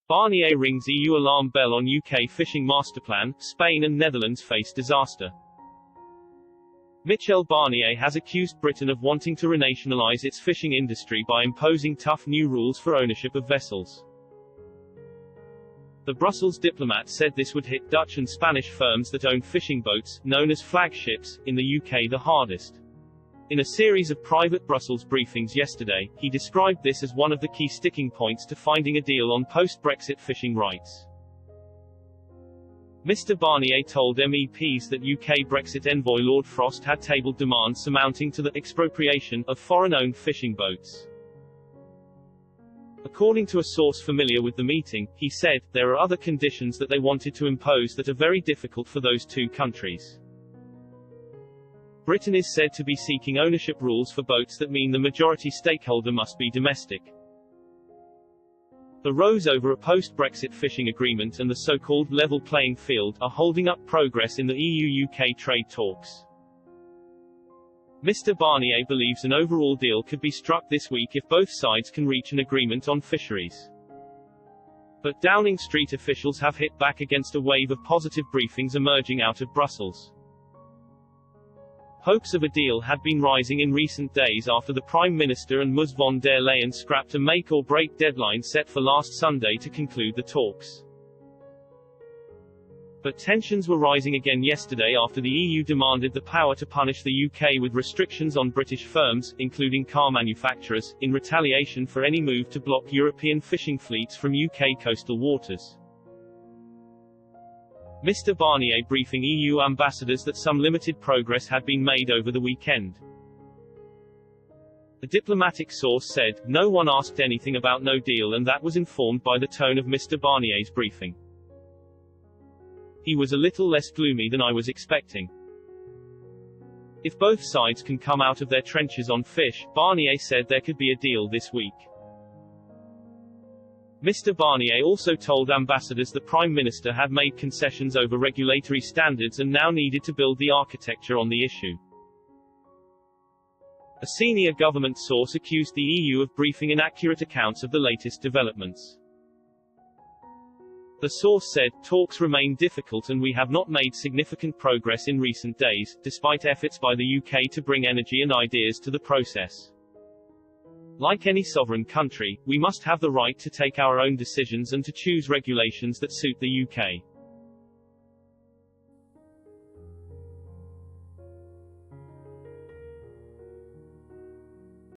Barnier rings EU alarm bell on UK fishing masterplan, Spain and Netherlands face disaster. Michel Barnier has accused Britain of wanting to renationalise its fishing industry by imposing tough new rules for ownership of vessels. The Brussels diplomat said this would hit Dutch and Spanish firms that own fishing boats, known as flagships, in the UK the hardest. In a series of private Brussels briefings yesterday, he described this as one of the key sticking points to finding a deal on post-Brexit fishing rights. Mr Barnier told MEPs that UK Brexit envoy Lord Frost had tabled demands amounting to the expropriation of foreign-owned fishing boats. According to a source familiar with the meeting, he said, there are other conditions that they wanted to impose that are very difficult for those two countries. Britain is said to be seeking ownership rules for boats that mean the majority stakeholder must be domestic. The rows over a post-Brexit fishing agreement and the so-called level playing field are holding up progress in the EU-UK trade talks. Mr Barnier believes an overall deal could be struck this week if both sides can reach an agreement on fisheries. But Downing Street officials have hit back against a wave of positive briefings emerging out of Brussels. Hopes of a deal had been rising in recent days after the Prime Minister and Ms von der Leyen scrapped a make-or-break deadline set for last Sunday to conclude the talks. But tensions were rising again yesterday after the EU demanded the power to punish the UK with restrictions on British firms, including car manufacturers, in retaliation for any move to block European fishing fleets from UK coastal waters. Mr Barnier briefing EU ambassadors that some limited progress had been made over the weekend. A diplomatic source said, no one asked anything about no deal, and that was informed by the tone of Mr Barnier's briefing. He was a little less gloomy than I was expecting. If both sides can come out of their trenches on fish, Barnier said there could be a deal this week. Mr Barnier also told ambassadors the Prime Minister had made concessions over regulatory standards and now needed to build the architecture on the issue. A senior government source accused the EU of briefing inaccurate accounts of the latest developments. The source said, talks remain difficult and we have not made significant progress in recent days, despite efforts by the UK to bring energy and ideas to the process. Like any sovereign country, we must have the right to take our own decisions and to choose regulations that suit the UK.